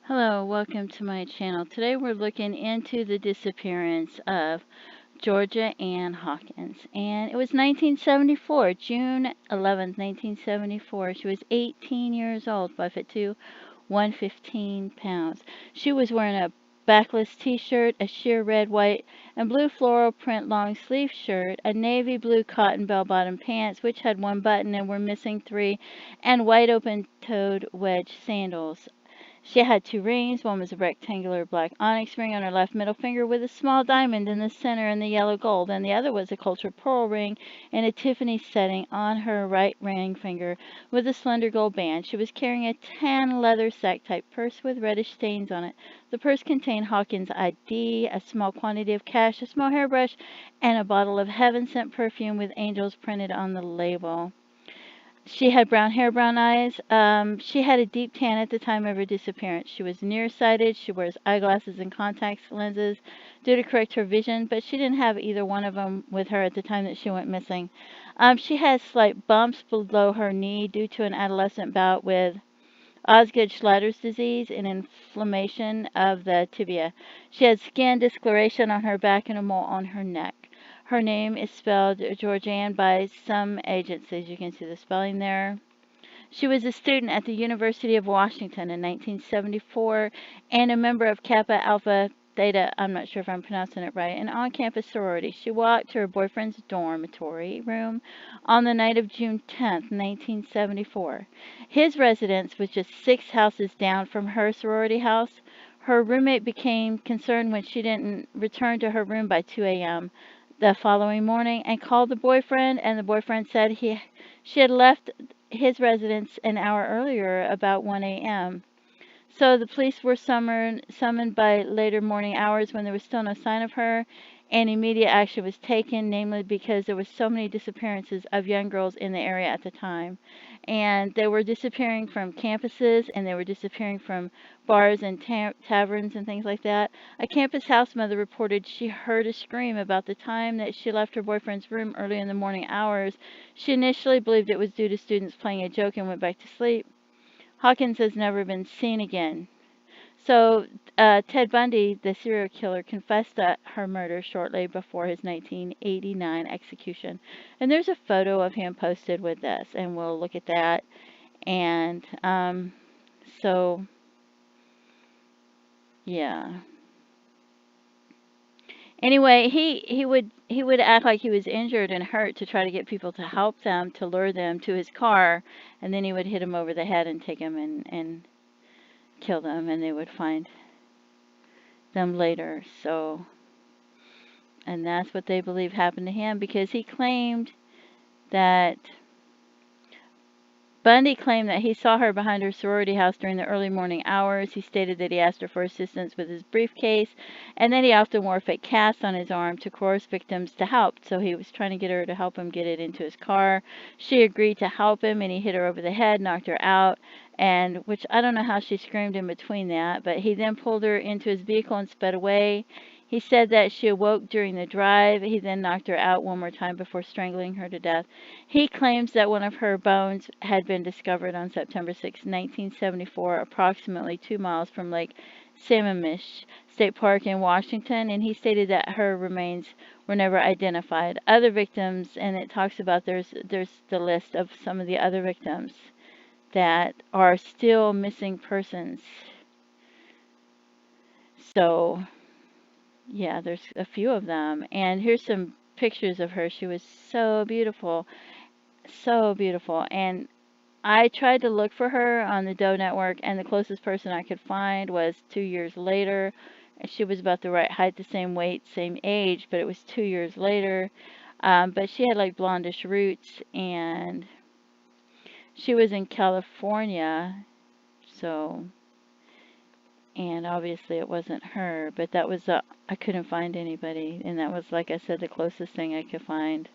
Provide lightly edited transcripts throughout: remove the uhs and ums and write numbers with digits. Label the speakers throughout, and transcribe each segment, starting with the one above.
Speaker 1: Hello, welcome to my channel. Today we're looking into the disappearance of Georgeann Hawkins. And it was 1974, June 11th, 1974. She was 18 years old, 5'2", 115 pounds. She was wearing a backless t-shirt, a sheer red, white, and blue floral print long sleeve shirt, a navy blue cotton bell-bottom pants, which had one button and were missing three, and wide open-toed wedge sandals. She had two rings. One was a rectangular black onyx ring on her left middle finger with a small diamond in the center and the yellow gold, and the other was a cultured pearl ring in a Tiffany setting on her right ring finger with a slender gold band. She was carrying a tan leather sack-type purse with reddish stains on it. The purse contained Hawkins' ID, a small quantity of cash, a small hairbrush, and a bottle of heaven-sent perfume with angels printed on the label. She had brown hair, brown eyes. She had a deep tan at the time of her disappearance. She was nearsighted. She wears eyeglasses and contact lenses due to correct her vision, but she didn't have either one of them with her at the time that she went missing. She had slight bumps below her knee due to an adolescent bout with Osgood-Schlatter's disease and inflammation of the tibia. She had skin discoloration on her back and a mole on her neck. Her name is spelled Georgianne by some agencies. You can see the spelling there. She was a student at the University of Washington in 1974 and a member of Kappa Alpha Theta, I'm not sure if I'm pronouncing it right, an on-campus sorority. She walked to her boyfriend's dormitory room on the night of June 10th, 1974. His residence was just 6 houses down from her sorority house. Her roommate became concerned when she didn't return to her room by 2 a.m. the following morning and called the boyfriend, and the boyfriend said she had left his residence an hour earlier, about 1 a.m. So the police were summoned by later morning hours when there was still no sign of her, and immediate action was taken, namely because there were so many disappearances of young girls in the area at the time. And they were disappearing from campuses, and they were disappearing from bars and taverns and things like that. A campus house mother reported she heard a scream about the time that she left her boyfriend's room early in the morning hours. She initially believed it was due to students playing a joke and went back to sleep. Hawkins has never been seen again. So, Ted Bundy, the serial killer, confessed to her murder shortly before his 1989 execution. And there's a photo of him posted with this, and we'll look at that. And so, yeah. Anyway, he would act like he was injured and hurt to try to get people to help them, to lure them to his car, and then he would hit them over the head and take them and kill them, and they would find them later. So, and that's what they believe happened to him because he claimed that Bundy claimed that he saw her behind her sorority house during the early morning hours. He stated that he asked her for assistance with his briefcase, and that he often wore a fake cast on his arm to coerce victims to help. So he was trying to get her to help him get it into his car. She agreed to help him, and he hit her over the head, knocked her out, and which I don't know how she screamed in between that, but he then pulled her into his vehicle and sped away. He said that she awoke during the drive. He then knocked her out one more time before strangling her to death. He claims that one of her bones had been discovered on September 6, 1974, approximately 2 miles from Lake Sammamish State Park in Washington, and he stated that her remains were never identified. Other victims, and it talks about there's the list of some of the other victims that are still missing persons. So, yeah, there's a few of them. And here's some pictures of her. She was so beautiful. So beautiful. And I tried to look for her on the Doe Network, and the closest person I could find was 2 years later. And she was about the right height, the same weight, same age, but it was 2 years later. But she had like blondish roots, and she was in California. So, and obviously it wasn't her, but that was, I couldn't find anybody. And that was, like I said, the closest thing I could find.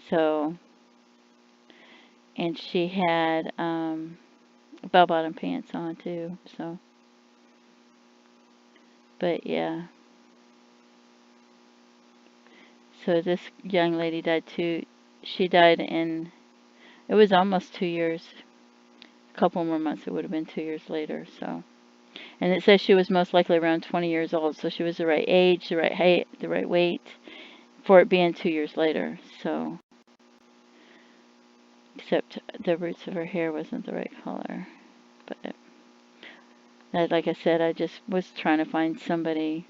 Speaker 1: So, and she had bell-bottom pants on too. So, but yeah. So this young lady died too. She died in, it was almost 2 years. A couple more months, it would have been 2 years later. So, And it says she was most likely around 20 years old, so she was the right age, the right height, the right weight for it being 2 years later. So, except the roots of her hair wasn't the right color. But like I said, I just was trying to find somebody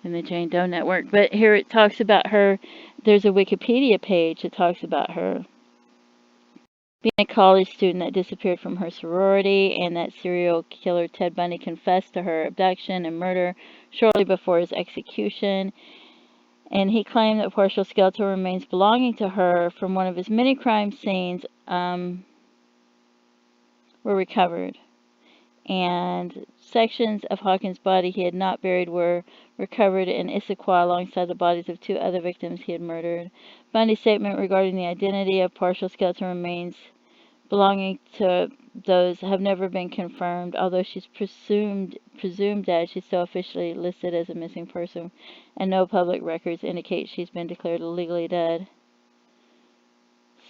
Speaker 1: in the Jane Doe network. But here it talks about her. There's a Wikipedia page that talks about her being a college student that disappeared from her sorority, and that serial killer Ted Bundy confessed to her abduction and murder shortly before his execution. And he claimed that partial skeletal remains belonging to her from one of his many crime scenes were recovered. And sections of Hawkins' body he had not buried were recovered in Issaquah alongside the bodies of 2 other victims he had murdered. Bundy's statement regarding the identity of partial skeletal remains belonging to those have never been confirmed, although she's presumed dead. She's still officially listed as a missing person, and no public records indicate she's been declared legally dead.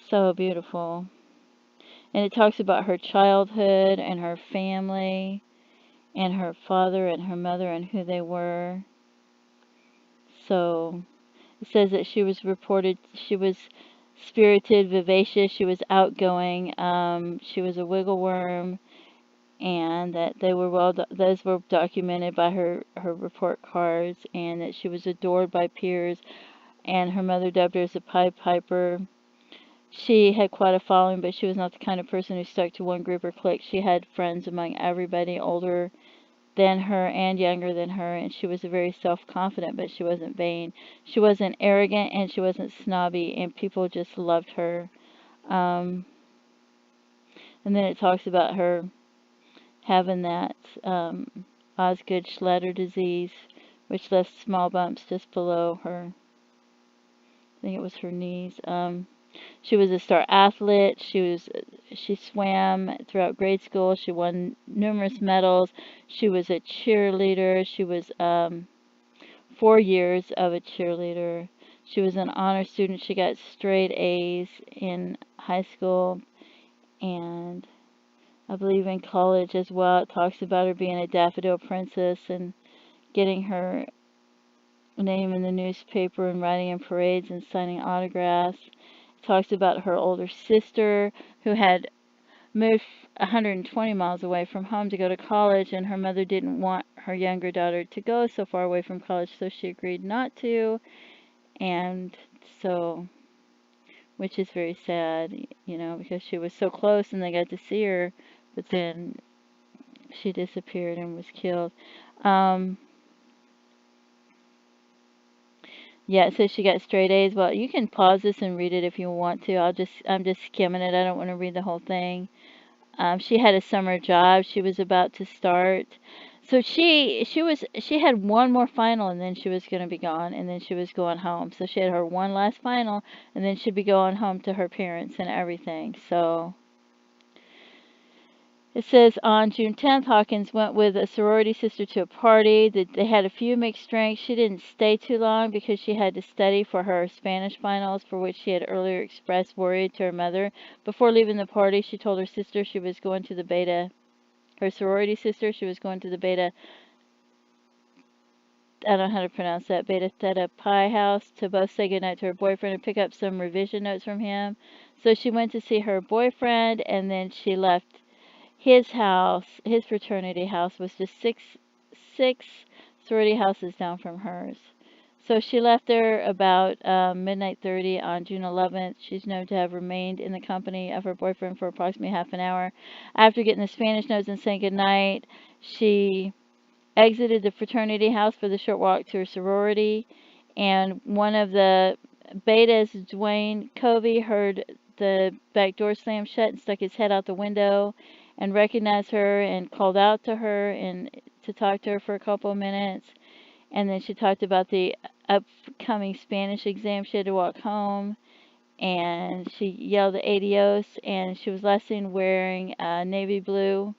Speaker 1: So beautiful. And it talks about her childhood and her family and her father and her mother and who they were. So it says that she was reported, she was spirited, vivacious, she was outgoing, she was a wiggle worm, and that those were documented by her report cards, and that she was adored by peers, and her mother dubbed her as a Pied Piper. She had quite a following, but she was not the kind of person who stuck to one group or clique. She had friends among everybody, older than her and younger than her, and she was very self-confident, but she wasn't vain. She wasn't arrogant, and she wasn't snobby, and people just loved her. And then it talks about her having that Osgood-Schlatter disease, which left small bumps just below her, I think it was her knees. She was a star athlete. She swam throughout grade school. She won numerous medals. She was a cheerleader. She was 4 years of a cheerleader. She was an honor student. She got straight A's in high school, and I believe in college as well. It talks about her being a daffodil princess and getting her name in the newspaper and writing in parades and signing autographs. Talks about her older sister who had moved 120 miles away from home to go to college, and her mother didn't want her younger daughter to go so far away from college, so she agreed not to. And so, which is very sad, because she was so close and they got to see her, but then she disappeared and was killed. Yeah, it says she got straight A's. Well, you can pause this and read it if you want to. I'm just skimming it. I don't want to read the whole thing. She had a summer job she was about to start. So she had one more final, and then she was going to be gone, and then she was going home. So she had her one last final, and then she'd be going home to her parents and everything. So it says on June 10th, Hawkins went with a sorority sister to a party. They had a few mixed drinks. She didn't stay too long because she had to study for her Spanish finals, for which she had earlier expressed worry to her mother. Before leaving the party, she told her sister she was going to the Beta, her sorority sister, she was going to the Beta, I don't know how to pronounce that, Beta Theta Pi house to both say goodnight to her boyfriend and pick up some revision notes from him. So she went to see her boyfriend, and then she left his house. His fraternity house was just six sorority houses down from hers. So she left there about midnight 30 on June 11th. She's known to have remained in the company of her boyfriend for approximately half an hour. After getting the Spanish notes and saying goodnight, she exited the fraternity house for the short walk to her sorority, and one of the betas, Dwayne Covey, heard the back door slam shut and stuck his head out the window and recognized her and called out to her and to talk to her for a couple of minutes. And then she talked about the upcoming Spanish exam. She had to walk home, and she yelled adios, and she was last seen wearing navy blue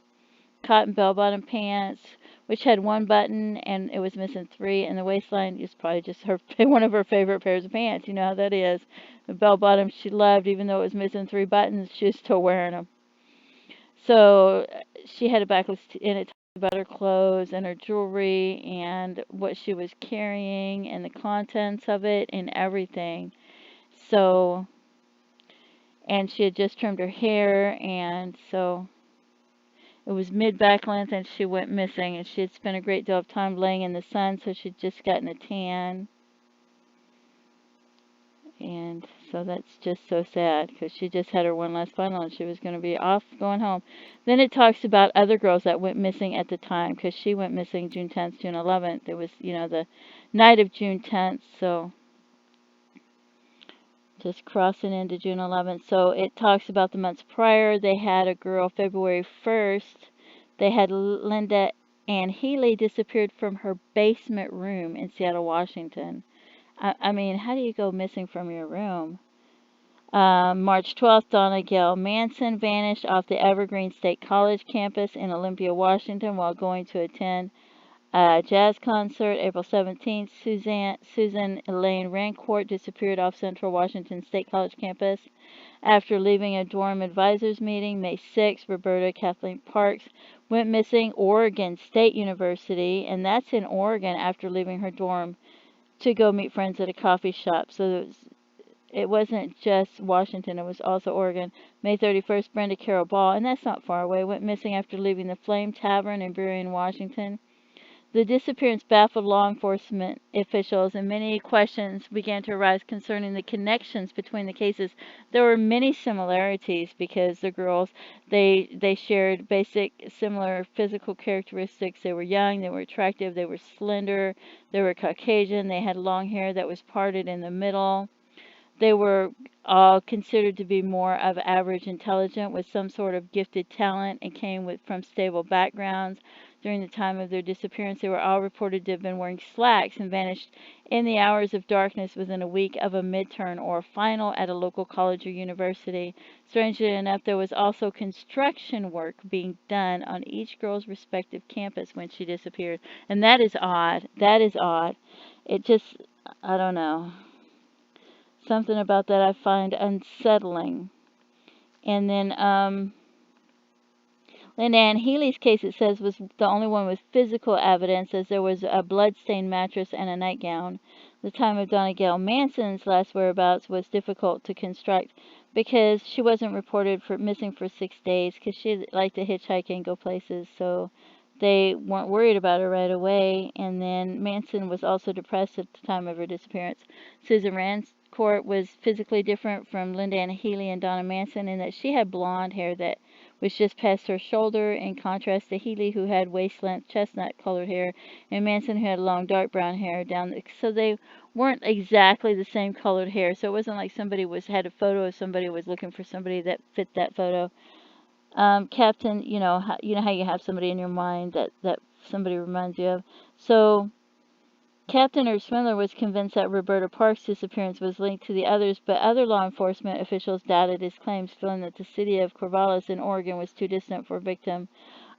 Speaker 1: cotton bell-bottom pants, which had one button and it was missing three, and the waistline is probably just her one of her favorite pairs of pants. You know how that is. The bell-bottoms she loved, even though it was missing three buttons, she was still wearing them. So she had a backless, and it about her clothes and her jewelry and what she was carrying and the contents of it and everything. So, and she had just trimmed her hair, and so it was mid back length, and she went missing. And she had spent a great deal of time laying in the sun, so she'd just gotten a tan. And so that's just so sad because she just had her one last final and she was going to be off going home. Then it talks about other girls that went missing at the time because she went missing June 10th, June 11th. It was, the night of June 10th, so just crossing into June 11th. So it talks about the months prior. They had a girl February 1st. They had Linda Ann Healy disappeared from her basement room in Seattle, Washington. I mean, how do you go missing from your room? March 12th, Donna Gail Manson vanished off the Evergreen State College campus in Olympia, Washington, while going to attend a jazz concert. April 17th, Susan Elaine Rancourt disappeared off Central Washington State College campus after leaving a dorm advisors meeting. May 6th, Roberta Kathleen Parks went missing, Oregon State University, and that's in Oregon, after leaving her dorm to go meet friends at a coffee shop. So it wasn't just Washington, it was also Oregon. May 31st, Brenda Carroll Ball, and that's not far away, went missing after leaving the Flame Tavern in Burien, Washington. The disappearance baffled law enforcement officials, and many questions began to arise concerning the connections between the cases. There were many similarities because the girls, they shared basic similar physical characteristics. They were young, they were attractive, they were slender, they were Caucasian, they had long hair that was parted in the middle. They were all considered to be more of average intelligent with some sort of gifted talent and came from stable backgrounds. During the time of their disappearance, they were all reported to have been wearing slacks and vanished in the hours of darkness within a week of a midterm or final at a local college or university. Strangely enough, there was also construction work being done on each girl's respective campus when she disappeared. And that is odd. That is odd. It just, I don't know. Something about that I find unsettling. And then Linda Ann Healy's case, it says, was the only one with physical evidence, as there was a blood-stained mattress and a nightgown. The time of Donna Gail Manson's last whereabouts was difficult to construct because she wasn't reported for missing for 6 days because she liked to hitchhike and go places, so they weren't worried about her right away. And then Manson was also depressed at the time of her disappearance. Susan Rancourt was physically different from Linda Ann Healy and Donna Manson in that she had blonde hair that was just past her shoulder, in contrast to Healy, who had waist-length chestnut-colored hair, and Manson, who had long dark brown hair down. So they weren't exactly the same colored hair. So it wasn't like somebody had a photo of somebody was looking for somebody that fit that photo. Captain, how you have somebody in your mind that somebody reminds you of. So Captain or Swindler was convinced that Roberta Parks' disappearance was linked to the others, but other law enforcement officials doubted his claims, feeling that the city of Corvallis in Oregon was too distant for a victim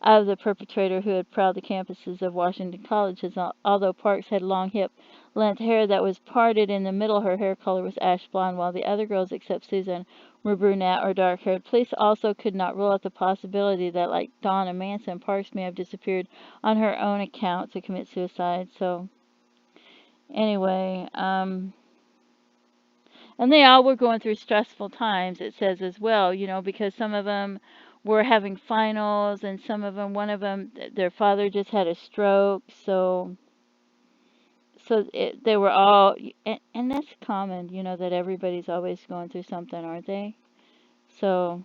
Speaker 1: of the perpetrator who had prowled the campuses of Washington colleges. Although Parks had long hip-length hair that was parted in the middle, her hair color was ash blonde, while the other girls except Susan were brunette or dark-haired. Police also could not rule out the possibility that, like Donna Manson, Parks may have disappeared on her own account to commit suicide. So anyway, and they all were going through stressful times, it says as well, because some of them were having finals, and some of them, one of them, their father just had a stroke, they were all, and that's common, that everybody's always going through something, aren't they? So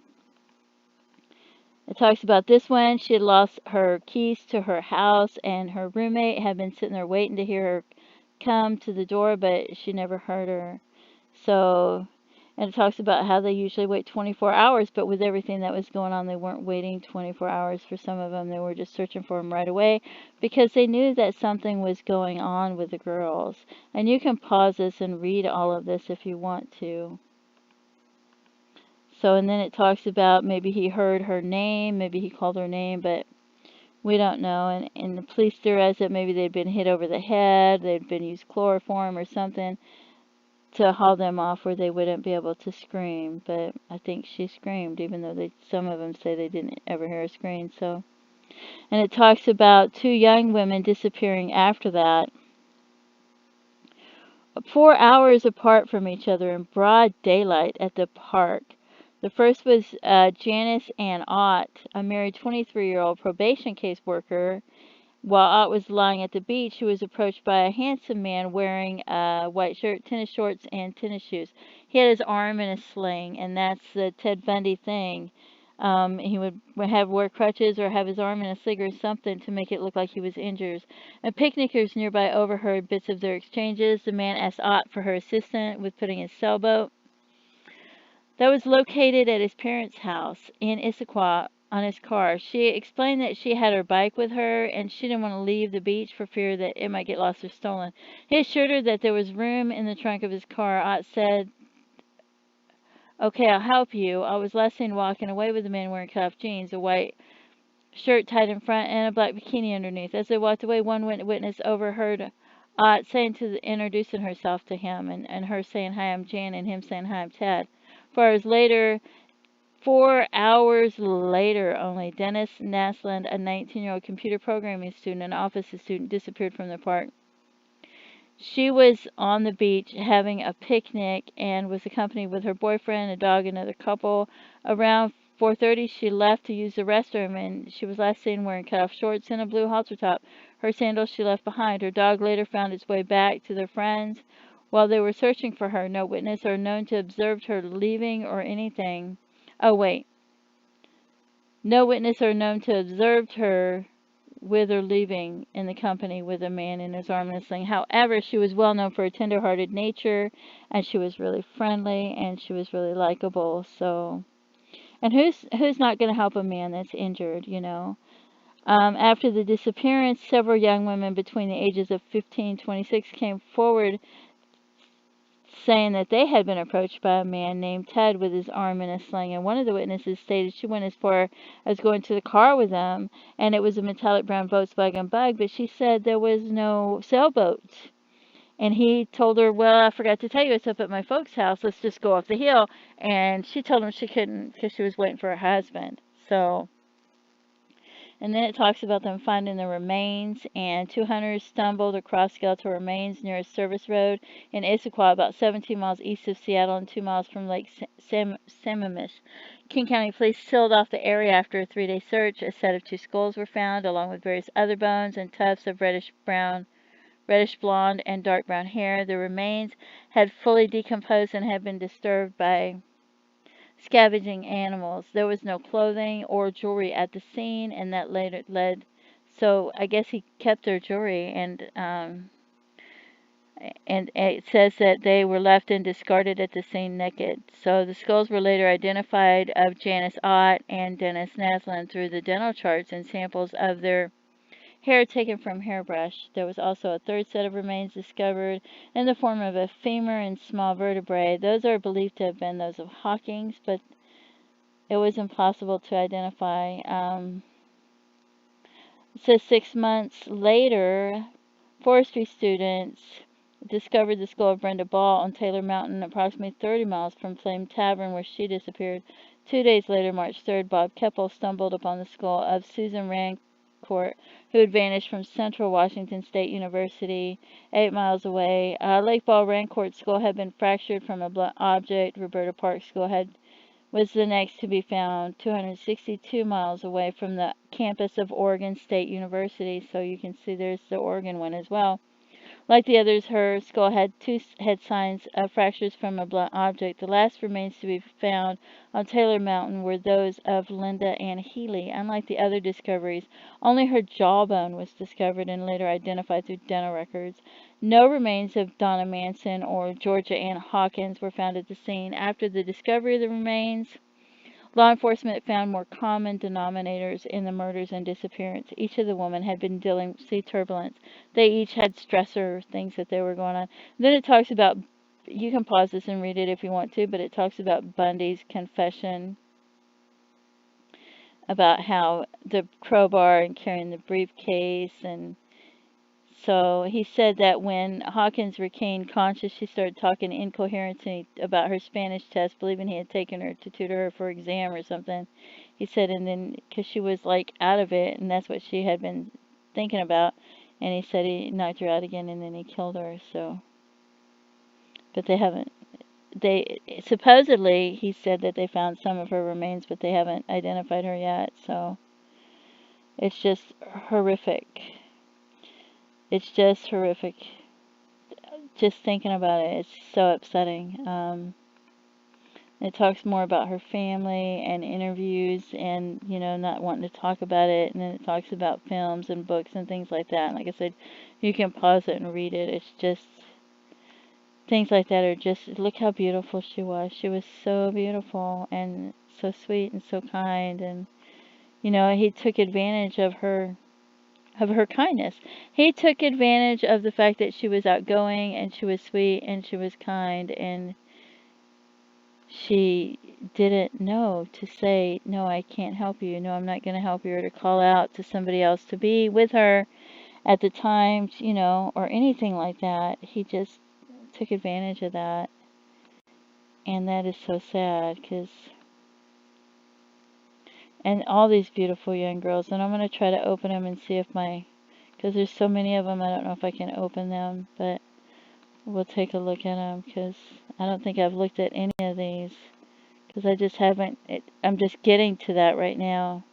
Speaker 1: it talks about this one. She had lost her keys to her house, and her roommate had been sitting there waiting to hear her come to the door, but she never heard her. So, and it talks about how they usually wait 24 hours, but with everything that was going on, they weren't waiting 24 hours for some of them. They were just searching for them right away because they knew that something was going on with the girls. And you can pause this and read all of this if you want to. So, and then it talks about maybe he heard her name, maybe he called her name, but we don't know. And the police theorize that maybe they'd been hit over the head, they'd been used chloroform or something to haul them off where they wouldn't be able to scream. But I think she screamed, even though some of them say they didn't ever hear her scream. So And it talks about two young women disappearing after that, 4 hours apart from each other in broad daylight at the park. The first was Janice Ann Ott, a married 23-year-old probation case worker. While Ott was lying at the beach, he was approached by a handsome man wearing a white shirt, tennis shorts, and tennis shoes. He had his arm in a sling, and that's the Ted Bundy thing. He would wear crutches or have his arm in a sling or something to make it look like he was injured. And picnickers nearby overheard bits of their exchanges. The man asked Ott for her assistance with putting his sailboat that was located at his parents' house in Issaquah on his car. She explained that she had her bike with her and she didn't want to leave the beach for fear that it might get lost or stolen. He assured her that there was room in the trunk of his car. Ott said, "Okay, I'll help you." I was last seen walking away with a man wearing cuff jeans, a white shirt tied in front, and a black bikini underneath. As they walked away, one witness overheard Ott saying introducing herself to him, and her saying, "Hi, I'm Jan," and him saying, "Hi, I'm Ted." 4 hours later, only Dennis Naslund, a 19-year-old computer programming student and office student, disappeared from the park. She was on the beach having a picnic and was accompanied with her boyfriend, a dog, and another couple. Around 4:30, she left to use the restroom, and she was last seen wearing cut-off shorts and a blue halter top. Her sandals she left behind. Her dog later found its way back to their friends. While they were searching for her, no witness are known to have observed her leaving or anything. Oh, wait. No witness are known to have observed her with or leaving in the company with a man in his arm and a sling. However, she was well known for her tender-hearted nature, and she was really friendly, and she was really likable. So, and who's not going to help a man that's injured, you know? After the disappearance, several young women between the ages of 15 and 26 came forward saying that they had been approached by a man named Ted with his arm in a sling, and one of the witnesses stated she went as far as going to the car with him, and it was a metallic brown Volkswagen Bug, but she said there was no sailboat. And he told her, "Well, I forgot to tell you, it's up at my folks' house. Let's just go up the hill." And she told him she couldn't because she was waiting for her husband. So, and then it talks about them finding the remains, and two hunters stumbled across skeletal remains near a service road in Issaquah, about 17 miles east of Seattle and 2 miles from Lake Sammamish. King County Police sealed off the area after a 3-day search. A set of two skulls were found, along with various other bones and tufts of reddish blonde, and dark brown hair. The remains had fully decomposed and had been disturbed by scavenging animals. There was no clothing or jewelry at the scene, and that later led. So I guess he kept their jewelry, and it says that they were left and discarded at the scene naked. So the skulls were later identified of Janice Ott and Dennis Naslund through the dental charts and samples of their hair taken from hairbrush. There was also a third set of remains discovered in the form of a femur and small vertebrae. Those are believed to have been those of Hawkins, but it was impossible to identify. It says 6 months later, forestry students discovered the skull of Brenda Ball on Taylor Mountain, approximately 30 miles from Flame Tavern, where she disappeared. 2 days later, March 3rd, Bob Keppel stumbled upon the skull of Susan Rancourt, who had vanished from Central Washington State University, 8 miles away. Lake Ball Rancourt's skull had been fractured from a blunt object. Roberta Park's skull was the next to be found 262 miles away from the campus of Oregon State University. So you can see there's the Oregon one as well. Like the others, her skull had signs of fractures from a blunt object. The last remains to be found on Taylor Mountain were those of Linda Ann Healy. Unlike the other discoveries, only her jawbone was discovered and later identified through dental records. No remains of Donna Manson or Georgeann Hawkins were found at the scene. After the discovery of the remains, law enforcement found more common denominators in the murders and disappearance. Each of the women had been dealing with sea turbulence. They each had stressor things that they were going on. Then it talks about, you can pause this and read it if you want to, but it talks about Bundy's confession about how the crowbar and carrying the briefcase. And so he said that when Hawkins regained conscious, she started talking incoherently about her Spanish test, believing he had taken her to tutor her for exam or something. He said, and then, because she was like out of it, and that's what she had been thinking about, and he said he knocked her out again, and then he killed her, so. But they haven't, supposedly, he said that they found some of her remains, but they haven't identified her yet, so. It's just horrific. It's just horrific. Just thinking about it, it's so upsetting. It talks more about her family and interviews and, not wanting to talk about it. And then it talks about films and books and things like that. And like I said, you can pause it and read it. It's just, things like that are just, look how beautiful she was. She was so beautiful and so sweet and so kind. And, he took advantage of her kindness. He took advantage of the fact that she was outgoing and she was sweet and she was kind, and she didn't know to say, no, I can't help you, no, I'm not going to help you, or to call out to somebody else to be with her at the time, or anything like that. He just took advantage of that, and that is so sad, and all these beautiful young girls, and I'm going to try to open them and see if because there's so many of them, I don't know if I can open them, but we'll take a look at them, because I don't think I've looked at any of these, because I just haven't, I'm just getting to that right now.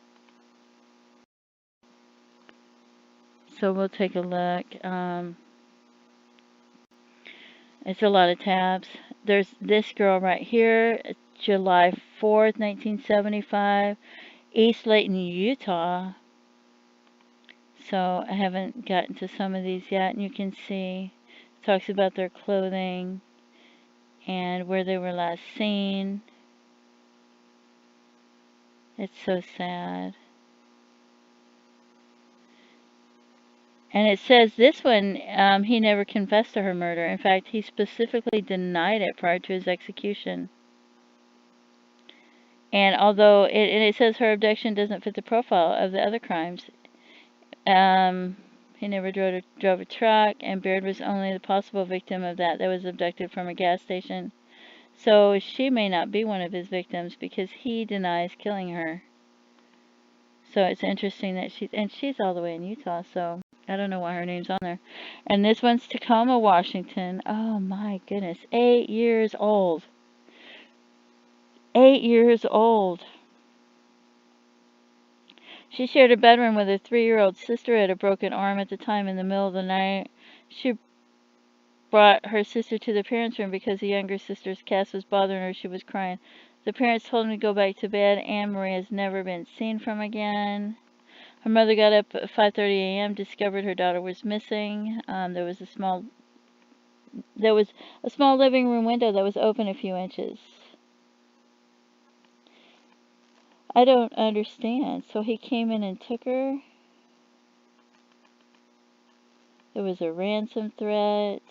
Speaker 1: So we'll take a look. It's a lot of tabs. There's this girl right here, July 4th, 1975, East Layton, Utah. So I haven't gotten to some of these yet, and you can see it talks about their clothing and where they were last seen. It's so sad. And it says this one, he never confessed to her murder. In fact, he specifically denied it prior to his execution. And although it says her abduction doesn't fit the profile of the other crimes, he never drove a truck, and Baird was only the possible victim of that was abducted from a gas station. So she may not be one of his victims, because he denies killing her. So it's interesting that she's all the way in Utah, so I don't know why her name's on there. And this one's Tacoma, Washington. Oh my goodness, 8 years old. 8 years old. She shared a bedroom with her 3-year-old sister, had a broken arm at the time. In the middle of the night, she brought her sister to the parents' room because the younger sister's cast was bothering her. She was crying. The parents told him to go back to bed. Anne Marie has never been seen from again. Her mother got up at 5:30 a.m., discovered her daughter was missing. There was a small living room window that was open a few inches. I don't understand. So he came in and took her. There was a ransom threat.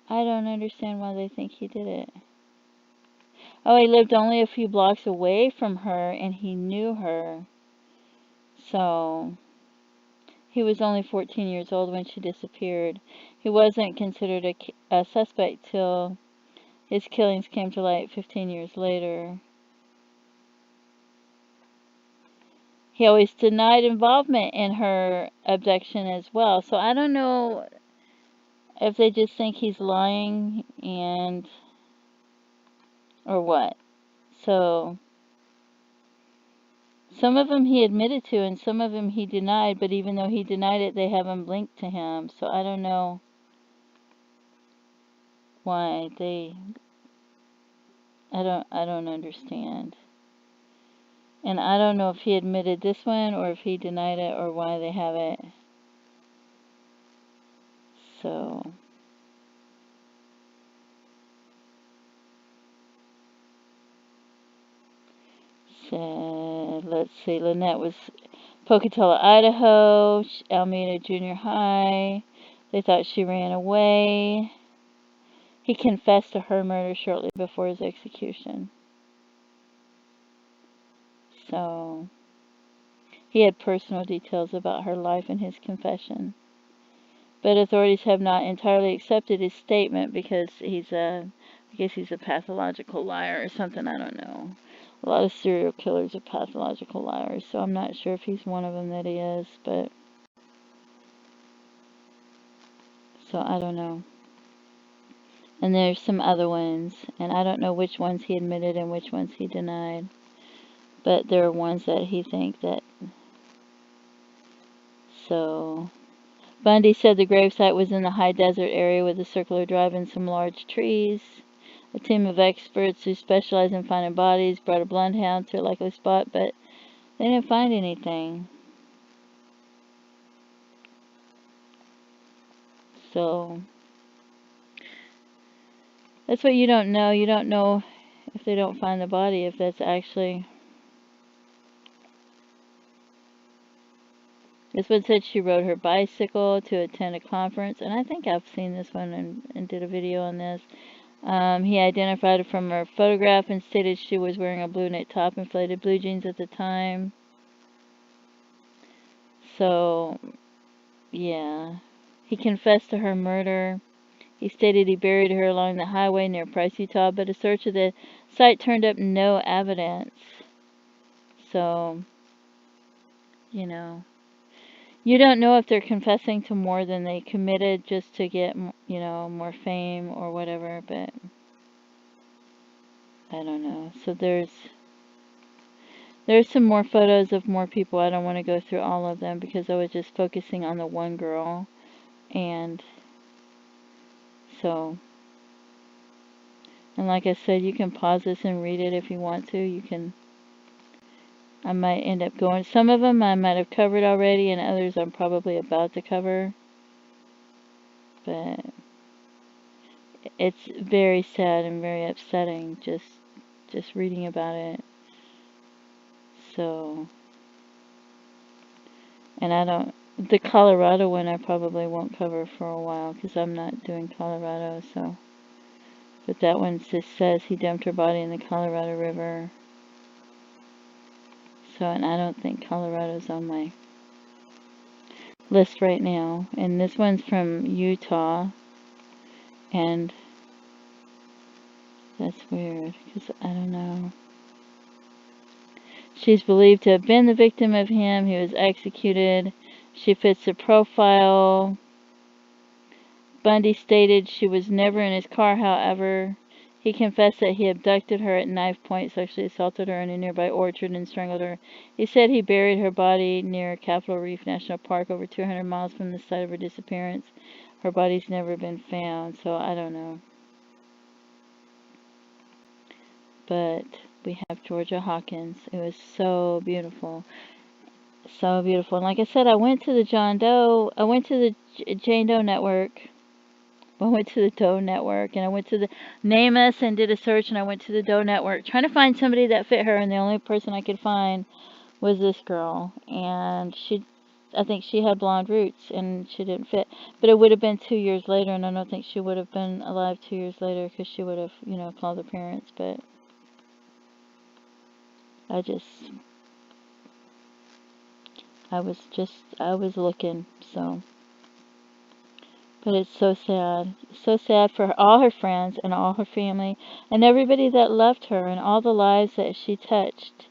Speaker 1: I don't understand why they think he did it. Oh, he lived only a few blocks away from her, and he knew her. So he was only 14 years old when she disappeared. He wasn't considered a suspect till his killings came to light 15 years later. He always denied involvement in her abduction as well. So I don't know if they just think he's lying or what. So some of them he admitted to, and some of them he denied, but even though he denied it, they have him linked to him. So I don't know why I don't understand. And I don't know if he admitted this one or if he denied it or why they have it. So let's see, Lynette was Pocatello, Idaho, Alameda Junior High. They thought she ran away. He confessed to her murder shortly before his execution. So he had personal details about her life in his confession. But authorities have not entirely accepted his statement because he's I guess he's a pathological liar or something, I don't know. A lot of serial killers are pathological liars, so I'm not sure if he's one of them that he is, but so I don't know. And there's some other ones, and I don't know which ones he admitted and which ones he denied. But there are ones that he thinks that. So, Bundy said the gravesite was in the high desert area with a circular drive and some large trees. A team of experts who specialize in finding bodies brought a bloodhound to a likely spot, but they didn't find anything. So, that's what you don't know. You don't know if they don't find the body, if that's actually... This one said she rode her bicycle to attend a conference, and I think I've seen this one and did a video on this. He identified her from her photograph and stated she was wearing a blue knit top and inflated blue jeans at the time. So, yeah. He confessed to her murder. He stated he buried her along the highway near Price, Utah, but a search of the site turned up no evidence. So, you know. You don't know if they're confessing to more than they committed just to get, you know, more fame or whatever, but I don't know. So there's some more photos of more people. I don't want to go through all of them because I was just focusing on the one girl. And so, and like I said, you can pause this and read it if you want to. You can, I might end up going, some of them I might have covered already and others I'm probably about to cover. But it's very sad and very upsetting just reading about it. So, and I don't, the Colorado one I probably won't cover for a while because I'm not doing Colorado, so. But that one just says he dumped her body in the Colorado River. So, and I don't think Colorado's on my list right now. And this one's from Utah. And that's weird because I don't know. She's believed to have been the victim of him. He was executed. She fits the profile. Bundy stated she was never in his car, however. He confessed that he abducted her at knife point, sexually assaulted her in a nearby orchard, and strangled her. He said he buried her body near Capitol Reef National Park, over 200 miles from the site of her disappearance. Her body's never been found, so I don't know. But we have Georgeann Hawkins. It was so beautiful. So beautiful. And like I said, I went to the Jane Doe network. I went to the Doe network, and I went to the Name Us and did a search, and I went to the Doe network trying to find somebody that fit her, and the only person I could find was this girl. And I think she had blonde roots, and she didn't fit. But it would have been 2 years later, and I don't think she would have been alive 2 years later because she would have, you know, called her parents. But I was looking, so. But it's so sad. So sad for all her friends and all her family and everybody that loved her and all the lives that she touched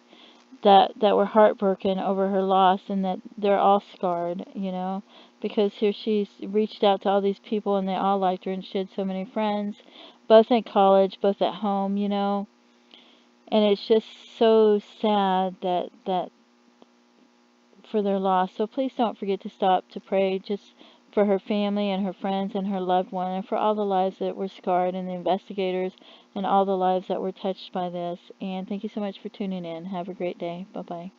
Speaker 1: that were heartbroken over her loss, and that they're all scarred, you know, because here she's reached out to all these people and they all liked her, and she had so many friends, both in college, both at home, you know. And it's just so sad that for their loss. So please don't forget to stop to pray just for her family and her friends and her loved one, and for all the lives that were scarred, and the investigators, and all the lives that were touched by this. And thank you so much for tuning in. Have a great day. Bye-bye.